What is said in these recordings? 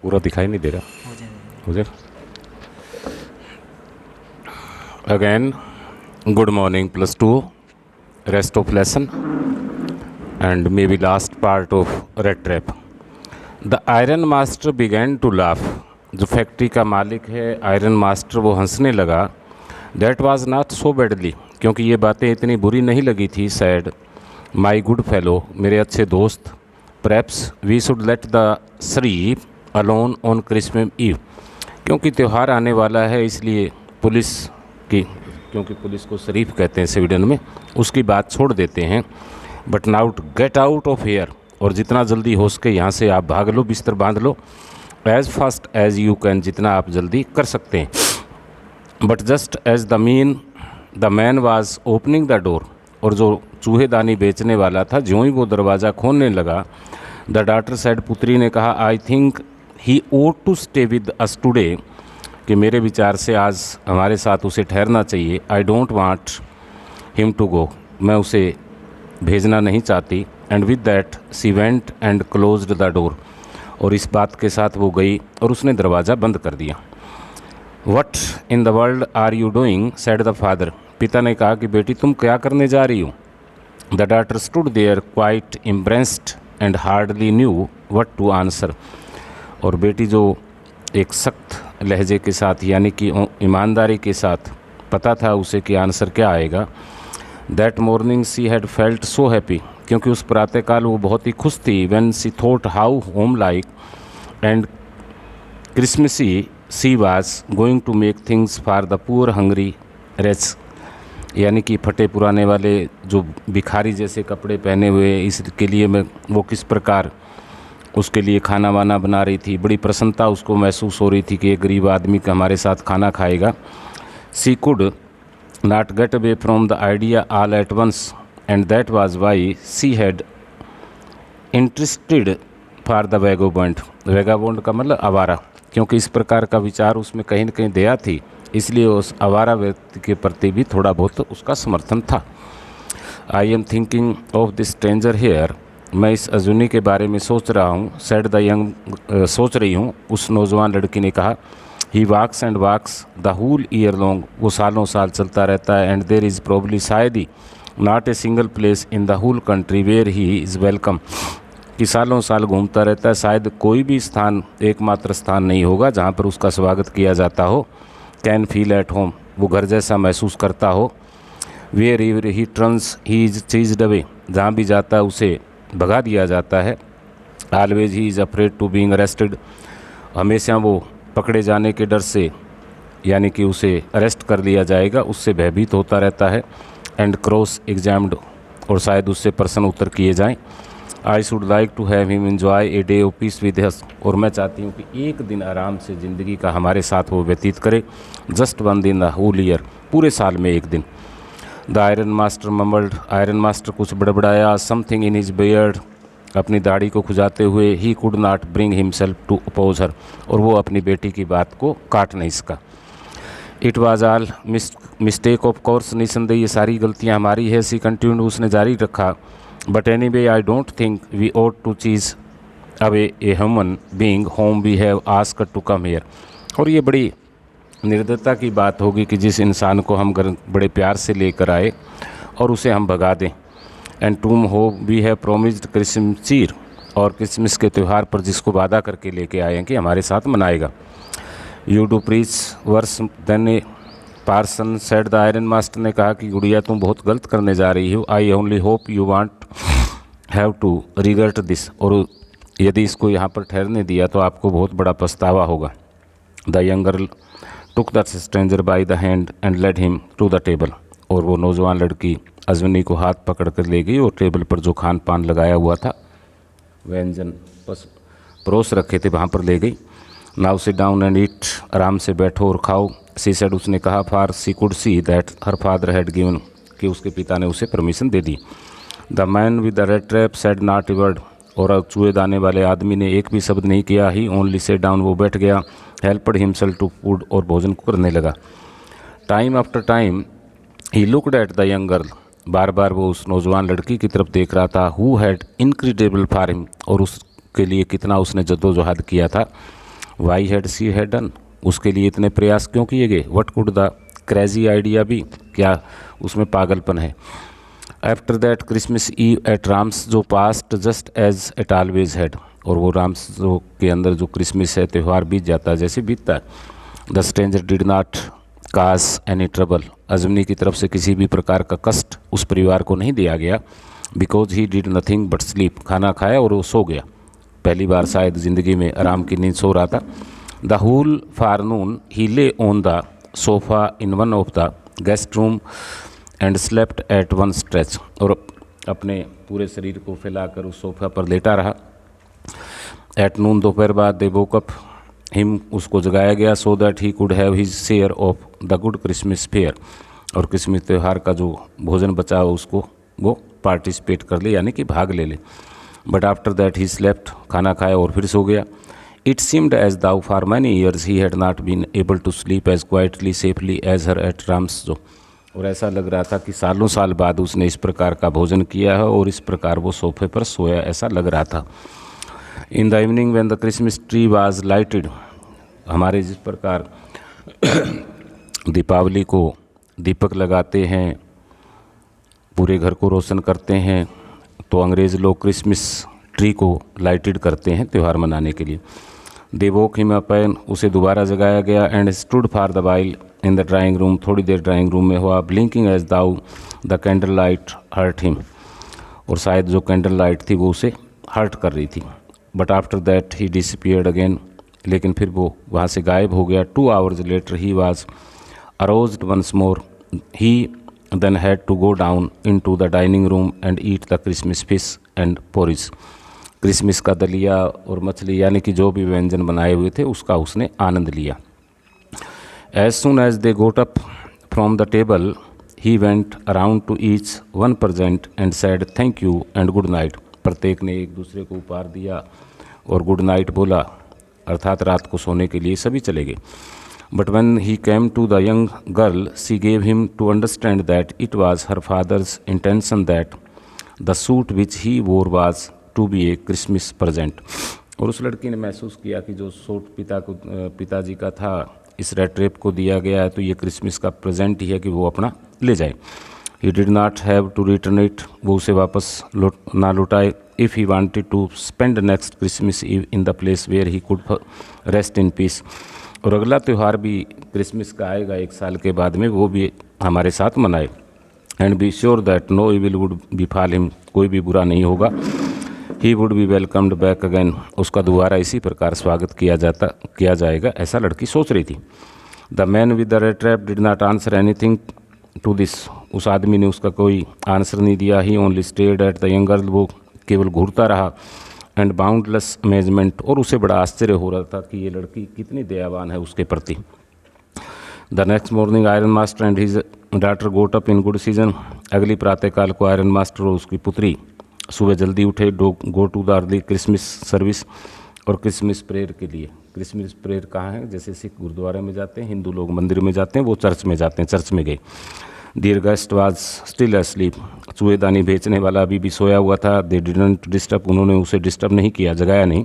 पूरा दिखाई नहीं दे रहा। हो जाए again good morning +2 rest of lesson and maybe last part of rat trap. The iron master began to laugh. जो फैक्ट्री का मालिक है आयरन मास्टर, वो हंसने लगा। That was not so badly, क्योंकि ये बातें इतनी बुरी नहीं लगी थी। सैड माई गुड फेलो, मेरे अच्छे दोस्त। Perhaps we should let the sheriff alone on Christmas Eve, क्योंकि त्यौहार आने वाला है इसलिए क्योंकि पुलिस को शरीफ कहते हैं स्वीडन में, उसकी बात छोड़ देते हैं। But now get out of here, और जितना जल्दी हो सके यहाँ से आप भाग लो, बिस्तर बांध लो। As fast as you can, जितना आप जल्दी कर सकते हैं। But just as the man was opening the door, और जो चूहेदानी बेचने वाला था ज्यों ही वो दरवाज़ा खोलने लगा, द डॉटर सेड, पुत्री ने कहा, I think he ought to stay with us today, कि मेरे विचार से आज हमारे साथ उसे ठहरना चाहिए। I don't want him to go, मैं उसे भेजना नहीं चाहती। And with that she went and closed the door, और इस बात के साथ वो गई और उसने दरवाज़ा बंद कर दिया। What in the world are you doing, said the father, पिता ने कहा कि बेटी तुम क्या करने जा रही हो। The daughter stood there quite impressed and hardly knew what to answer, और बेटी जो एक सख्त लहजे के साथ यानी कि ईमानदारी के साथ पता था उसे कि आंसर क्या आएगा। That morning she had felt so happy, क्योंकि उस प्रातःकाल वो बहुत ही खुश थी। When she thought how homelike and Christmassy she was going to make things for the poor hungry wretch, यानी कि फटे पुराने वाले जो भिखारी जैसे कपड़े पहने हुए, इसके लिए मैं वो किस प्रकार उसके लिए खाना वाना बना रही थी। बड़ी प्रसन्नता उसको महसूस हो रही थी कि एक गरीब आदमी का हमारे साथ खाना खाएगा। She could not get away from the idea all at once, and that was why she had interested for the vagabond. Vagabond का मतलब आवारा, क्योंकि इस प्रकार का विचार उसमें कहीं न कहीं दया थी, इसलिए उस आवारा व्यक्ति के प्रति भी थोड़ा बहुत उसका समर्थन था। I am thinking of this stranger here, मैं इस अजूनी के बारे में सोच रहा हूँ। सेड द यंग, सोच रही हूँ, उस नौजवान लड़की ने कहा। He walks and walks the whole year long, वो सालों साल चलता रहता है। एंड देर इज़ प्रोबली, शायद ही, not a single place in the whole country where he is welcome, कि सालों साल घूमता रहता है, शायद कोई भी स्थान, एकमात्र स्थान नहीं होगा जहाँ पर उसका स्वागत किया जाता हो। कैन फील एट होम, वो घर जैसा महसूस करता हो। Wherever he turns he is chased away, जहाँ भी जाता है उसे भगा दिया जाता है। Always he is afraid to being arrested, हमेशा वो पकड़े जाने के डर से, यानी कि उसे अरेस्ट कर लिया जाएगा, उससे भयभीत होता रहता है। एंड क्रॉस एग्जाम्ड, और शायद उससे प्रश्न उत्तर किए जाएं। I should like to have him enjoy a day of peace with us, और मैं चाहती हूँ कि एक दिन आराम से ज़िंदगी का हमारे साथ वो व्यतीत करे। जस्ट वन दिन द होल ईयर, पूरे साल में एक दिन। The iron master mumbled, iron master कुछ बड़बड़ाया। समथिंग इन हिज बियर्ड, अपनी दाढ़ी को खुजाते हुए। He could not bring himself to oppose her, और वो अपनी बेटी की बात को काट नहीं सका। It was all mistake of course, निसंदेह ये सारी गलतियाँ हमारी है। सी कंटिन्यूड, उसने जारी रखा। But anyway I don't think we ought to chase away a human being whom we have asked to come here, और ये बड़ी निर्दयता की बात होगी कि जिस इंसान को हम घर बड़े प्यार से लेकर आए और उसे हम भगा दें। एंड टूम हो वी हैव प्रोमिस्ड क्रिसमस चीर, और क्रिसमस के त्यौहार पर जिसको वादा करके लेके आए हैं कि हमारे साथ मनाएगा। You do preach worse than a parson, said the iron master ने कहा कि गुड़िया तुम बहुत गलत करने जा रही हो। I only hope you won't have to regret this, और यदि इसको यहाँ पर ठहरने दिया तो आपको बहुत बड़ा पछतावा होगा। The young girl took the stranger by the hand and led him to the table, और वो नौजवान लड़की अजवनी को हाथ पकड़ कर ले गई और टेबल पर जो खान पान लगाया हुआ था, व्यंजन परोस रखे थे, वहाँ पर ले गई। Now sit down and eat, आराम से बैठो और खाओ। सी सेड, उसने कहा। For she could see that her father had given, कि उसके पिता ने उसे परमिशन दे दी। The man with the red trap said not a word, और चूहे दाने वाले आदमी ने एक भी शब्द नहीं किया। ही ओनली सेट डाउन, वो बैठ गया। हेल्पड हिमसेल्फ टू फूड, और भोजन को करने लगा। Time after time he looked at the young girl, बार बार वो उस नौजवान लड़की की तरफ देख रहा था। Who had incredible for him, और उसके लिए कितना उसने जद्दोजहद किया था। Why had she had done, उसके लिए इतने प्रयास क्यों किए गए। What could the crazy idea be, क्या उसमें पागलपन है। After that Christmas eve at Ramsjo past just as it always had, और वो राम्स जो के अंदर जो क्रिसमस है त्यौहार बीत जाता है जैसे बीतता है। The stranger did not cause any trouble, अजमनी की तरफ से किसी भी प्रकार का कष्ट उस परिवार को नहीं दिया गया। Because he did nothing but sleep, खाना खाया और वो सो गया। पहली बार शायद ज़िंदगी में आराम की नींद सो रहा था। द होल फारनून ही ले on the sofa in one of the guest room and slept at one stretch, और अपने पूरे शरीर को फैलाकर उस सोफ़ा पर लेटा रहा। एट नून दोपहर बाद दे वोक अप हिम, उसको जगाया गया so that he could have his share of the good Christmas fair, और क्रिसमस त्यौहार का जो भोजन बचा उसको वो पार्टिसिपेट कर ले यानी कि भाग ले ले। But after that he slept, खाना खाया और फिर सो गया। It seemed as though for many years he had not been able to sleep as quietly safely as here at Ramsjo, और ऐसा लग रहा था कि सालों साल बाद उसने इस प्रकार का भोजन किया है और इस प्रकार वो सोफे पर सोया, ऐसा लग रहा था। In the evening when the Christmas tree was lighted, हमारे जिस प्रकार दीपावली को दीपक लगाते हैं, पूरे घर को रोशन करते हैं, तो अंग्रेज़ लोग क्रिसमस ट्री को लाइटेड करते हैं त्यौहार मनाने के लिए। दे वोक हिम अप, उसे दोबारा जगाया गया। And stood for the while in the drawing room, थोड़ी देर ड्राइंग रूम में हुआ। Blinking as though the candlelight hurt him, और शायद जो कैंडल लाइट थी वो उसे हर्ट कर रही थी। But after that he disappeared again, लेकिन फिर वो वहाँ से गायब हो गया। 2 hours later he was aroused once more, he then had to go down in to the dining room and eat the Christmas fish and porridge, Christmas का दलिया और मछली यानी कि जो भी व्यंजन बनाए हुए थे उसका उसने आनंद लिया। As soon as they got up from the table he went around to each one present and said thank you and good night, प्रत्येक ने एक दूसरे को उपहार दिया और गुड नाइट बोला, अर्थात रात को सोने के लिए सभी चले गए। But when he came to the young girl she gave him to understand that it was her father's intention that the suit which he wore was to be a Christmas present, और उस लड़की ने महसूस किया कि जो suit पिताजी का था इस रेड टेप को दिया गया है तो ये क्रिसमस का प्रेजेंट ही है कि वो अपना ले जाए। He did not have to return it, वो उसे वापस ना लौटाए। If he wanted to spend next Christmas Eve in the place where he could rest in peace, और अगला त्यौहार भी क्रिसमस का आएगा 1 साल के बाद में, वो भी हमारे साथ मनाए। And be sure that no evil would befall him, कोई भी बुरा नहीं होगा। He would be welcomed back again, उसका दोबारा इसी प्रकार स्वागत किया जाएगा, ऐसा लड़की सोच रही थी। The man with the red trap did not answer anything to this, उस आदमी ने उसका कोई आंसर नहीं दिया। He only stared at the young girl, वो केवल घूरता रहा। एंड बाउंडलेस अमेजमेंट, और उसे बड़ा आश्चर्य हो रहा था कि ये लड़की कितनी दयावान है उसके प्रति। The next morning iron master and his daughter goat up in good season, अगली प्रातःकाल को आयरन मास्टर और उसकी पुत्री सुबह जल्दी उठे। Go to the early Christmas service, और क्रिसमस प्रेयर के लिए। क्रिसमस प्रेयर कहाँ है, जैसे सिख गुरुद्वारे में जाते हैं, हिंदू लोग मंदिर में जाते हैं, वो चर्च में जाते हैं, चर्च में गए। Dear guest was still asleep, चूहेदानी बेचने वाला अभी भी सोया हुआ था। दे डिडंट डिस्टर्ब, उन्होंने उसे डिस्टर्ब नहीं किया, जगाया नहीं।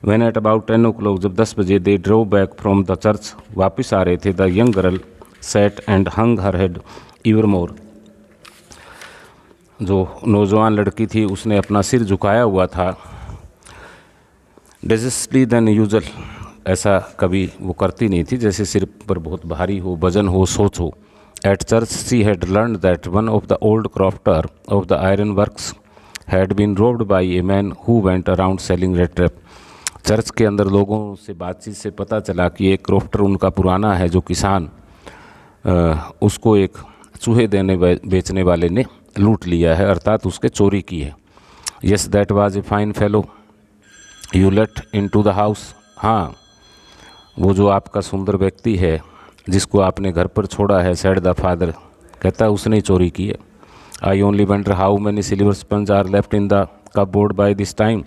व्हेन एट अबाउट 10 o'clock, जब 10 बजे, they drew back from the church, वापस आ रहे थे। The young girl sat and hung her head ever more, जो नौजवान लड़की थी उसने अपना सिर झुकाया हुआ था। डेजिस्टली देन यूजल, ऐसा कभी वो करती नहीं थी, जैसे सिर पर बहुत भारी हो, वजन हो, सोच हो। At church she had learned that one of the old crofter of the ironworks had been robbed by a man who went around selling rat trap, church के अंदर लोगों से बातचीत से पता चला कि एक क्रॉफ्टर उनका पुराना है जो किसान, उसको एक चूहे बेचने वाले ने लूट लिया है, अर्थात उसके चोरी की है। Yes that was a fine fellow you let in to the house, हाँ वो जो आपका सुंदर व्यक्ति है जिसको आपने घर पर छोड़ा है, सेड द फादर, कहता उसने चोरी की है। I only wonder how many silver spoons are left in the cupboard by this time,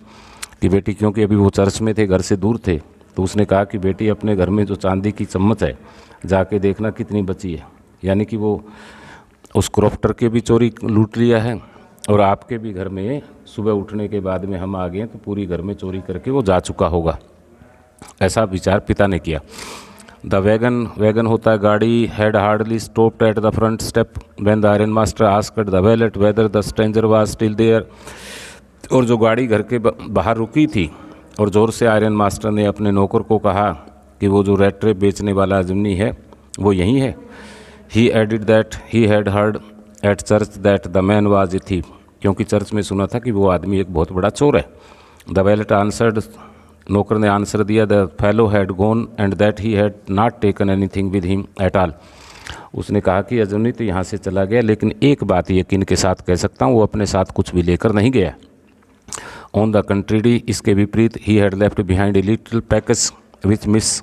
कि बेटी, क्योंकि अभी वो चर्च में थे, घर से दूर थे, तो उसने कहा कि बेटी अपने घर में जो चांदी की चम्मच है जाके देखना कितनी बची है, यानी कि वो उस क्रॉफ्टर के भी चोरी लूट लिया है और आपके भी घर में सुबह उठने के बाद में हम आ गए तो पूरी घर में चोरी करके वो जा चुका होगा। ऐसा विचार पिता ने किया। द वैगन होता है गाड़ी, had hardly stopped at the front step when the iron master asked the valet whether the stranger was still there. और जो गाड़ी घर के बाहर रुकी थी और ज़ोर से आयरन मास्टर ने अपने नौकर को कहा कि वो जो रेड ट्रेप बेचने वाला आदमी है वो यहीं है। He added that he had heard at church that the man was a thief, क्योंकि चर्च में सुना था कि वो आदमी एक बहुत बड़ा चोर है। द वैलेट आंसर्ड, नौकर ने आंसर दिया, the fellow had gone and that he had not taken anything with him at all. उसने कहा कि अजूनी तो यहाँ से चला गया, लेकिन एक बात यकीन के साथ कह सकता हूँ, वो अपने साथ कुछ भी लेकर नहीं गया। ऑन द कंट्री, इसके विपरीत, he had left behind a little package which Miss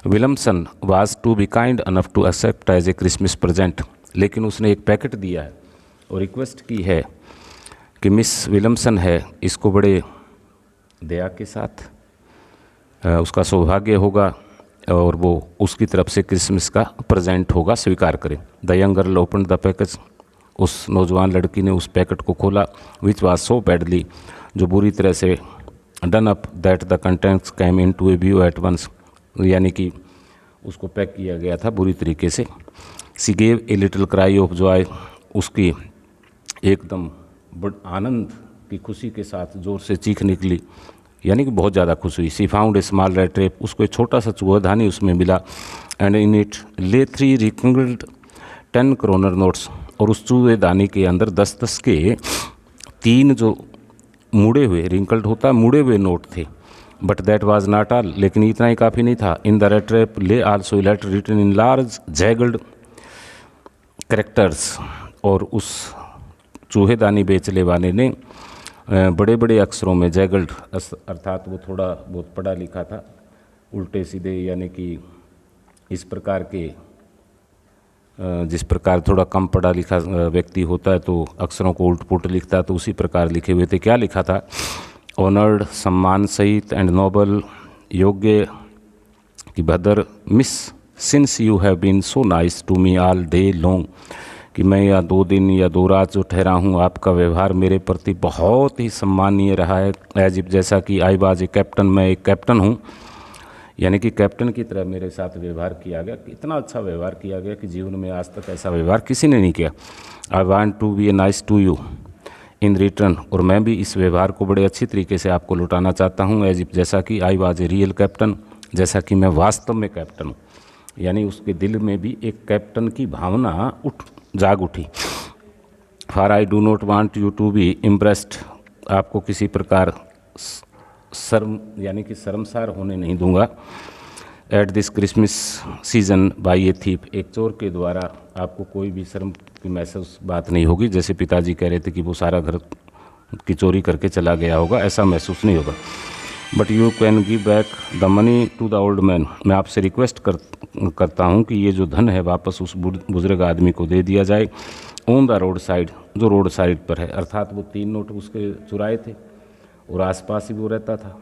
Willmansson was to be kind enough to accept as a Christmas present. लेकिन उसने एक पैकेट दिया है और रिक्वेस्ट की है कि मिस विलमसन है, इसको बड़े दया के साथ उसका सौभाग्य होगा और वो उसकी तरफ से क्रिसमस का प्रेजेंट होगा, स्वीकार करें। The young girl open the package, उस नौजवान लड़की ने उस पैकेट को खोला, विच वाज सो बैडली, जो बुरी तरह से done up that the contents came into a view at once, यानी कि उसको पैक किया गया था बुरी तरीके से। सी gave a little cry of Joy, उसकी एकदम आनंद की खुशी के साथ ज़ोर से चीख निकली, यानी कि बहुत ज़्यादा खुश हुई। She found a small red trap, उसको एक छोटा सा चूहेदानी उसमें मिला। एंड इन इट ले 3 रिंकल्ड 10 क्रोनर नोट्स, और उस चूहेदानी के अंदर 10-10 के 3 जो मुड़े हुए, रिंकल्ड होता है मुड़े हुए नोट थे। But that was not all, लेकिन इतना ही काफ़ी नहीं था। In the red trap lay also a letter written in large jagged characters, और उस चूहेदानी बेचने वाले ने बड़े बड़े अक्षरों में, जैगल्ड अर्थात वो थोड़ा बहुत पढ़ा लिखा था, उल्टे सीधे, यानी कि इस प्रकार के, जिस प्रकार थोड़ा कम पढ़ा लिखा व्यक्ति होता है तो अक्षरों को उल्ट पुल्ट लिखता है, तो उसी प्रकार लिखे हुए थे। क्या लिखा था? ऑनर्ड, सम्मान सहित, एंड नोबल, योग्य कि भद्र, miss, since you have been so nice to me all day long, कि मैं या 2 दिन या 2 रात जो ठहरा हूँ, आपका व्यवहार मेरे प्रति बहुत ही सम्मानीय रहा है। एज इफ, जैसा कि आई वाज ए कैप्टन, मैं एक कैप्टन हूँ, यानी कि कैप्टन की तरह मेरे साथ व्यवहार किया गया। इतना अच्छा व्यवहार किया गया कि जीवन में आज तक ऐसा व्यवहार किसी ने नहीं किया। I want to be a nice to you in return, और मैं भी इस व्यवहार को बड़े अच्छी तरीके से आपको लौटाना चाहता हूँ। एज इफ, जैसा कि I was a real captain, जैसा कि मैं वास्तव में कैप्टन हूँ, यानी उसके दिल में भी एक कैप्टन की भावना जाग उठी। For I do not want you to be impressed, आपको किसी प्रकार शर्म, यानी कि शर्मसार होने नहीं दूंगा। At this Christmas season by A thief, एक चोर के द्वारा आपको कोई भी शर्म की महसूस बात नहीं होगी। जैसे पिताजी कह रहे थे कि वो सारा घर की चोरी करके चला गया होगा, ऐसा महसूस नहीं होगा। But you can give back the money to the old man, मैं आपसे रिक्वेस्ट करता हूँ कि ये जो धन है वापस उस बुजुर्ग आदमी को दे दिया जाए। ऑन द रोड साइड, जो रोड साइड पर है, अर्थात वो 3 नोट उसके चुराए थे और आसपास ही वो रहता था।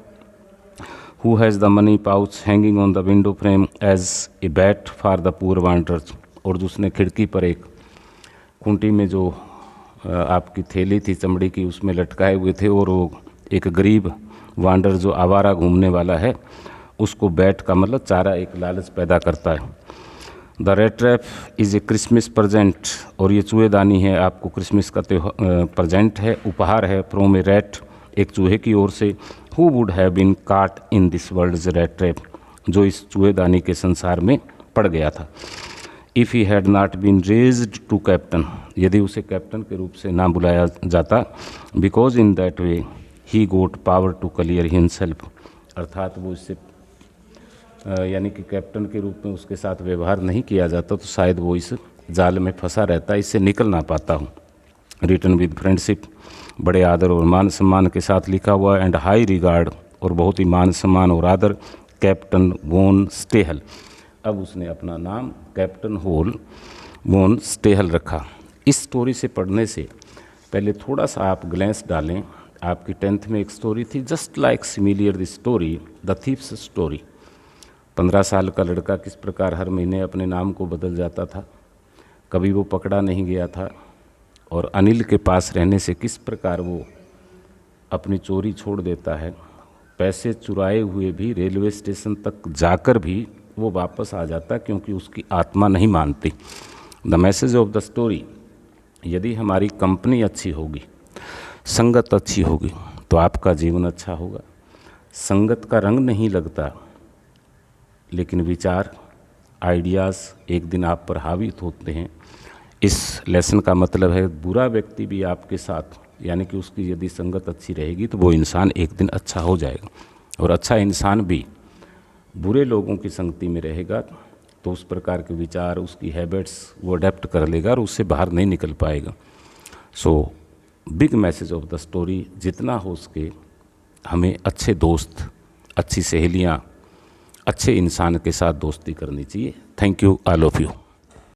Who has the money pouch hanging on the window frame as a bait for the poor wanderers, और उसने खिड़की पर एक खूंटी में जो आपकी थैली थी चमड़ी की, उसमें लटकाए हुए थे, और वो एक गरीब वांडर जो आवारा घूमने वाला है, उसको बैट का मतलब चारा, एक लालच पैदा करता है। The red trap is a Christmas present, और ये चूहेदानी है आपको क्रिसमस का प्रेजेंट है, उपहार है, फ्रॉम ए रैट, एक चूहे की ओर से। Who would have been caught in this world's rat trap, जो इस चूहेदानी के संसार में पड़ गया था। If he had not been raised to captain, यदि उसे कैप्टन के रूप से ना बुलाया जाता, because in that way he got power to clear himself, अर्थात वो इससे यानी कि कैप्टन के रूप में उसके साथ व्यवहार नहीं किया जाता तो शायद वो इस जाल में फंसा रहता, इससे निकल ना पाता हूँ। रिटन विद फ्रेंडशिप, बड़े आदर और मान सम्मान के साथ लिखा हुआ, एंड हाई रिगार्ड, और बहुत ही मान सम्मान और आदर, कैप्टन वोन स्टेहल। अब उसने अपना नाम कैप्टन होल वोन स्टेहल रखा। इस स्टोरी से पढ़ने से पहले थोड़ा सा आप ग्लैंस डालें। आपकी 10th में एक स्टोरी थी, just like similar the story, the thieves story. 15 साल का लड़का किस प्रकार हर महीने अपने नाम को बदल जाता था, कभी वो पकड़ा नहीं गया था, और अनिल के पास रहने से किस प्रकार वो अपनी चोरी छोड़ देता है, पैसे चुराए हुए भी रेलवे स्टेशन तक जाकर भी वो वापस आ जाता, क्योंकि उसकी आत्मा नहीं मानती। The message of the story, यदि हमारी कंपनी अच्छी होगी, संगत अच्छी होगी, तो आपका जीवन अच्छा होगा। संगत का रंग नहीं लगता, लेकिन विचार, आइडियाज़ एक दिन आप पर हावित होते हैं। इस लेसन का मतलब है बुरा व्यक्ति भी आपके साथ, यानी कि उसकी यदि संगत अच्छी रहेगी तो वो इंसान एक दिन अच्छा हो जाएगा, और अच्छा इंसान भी बुरे लोगों की संगति में रहेगा तो उस प्रकार के विचार, उसकी हैबिट्स वो अडेप्ट कर लेगा और उससे बाहर नहीं निकल पाएगा। So big message of the story, जितना हो सके हमें अच्छे दोस्त, अच्छी सहेलियाँ, अच्छे इंसान के साथ दोस्ती करनी चाहिए। Thank you all of you.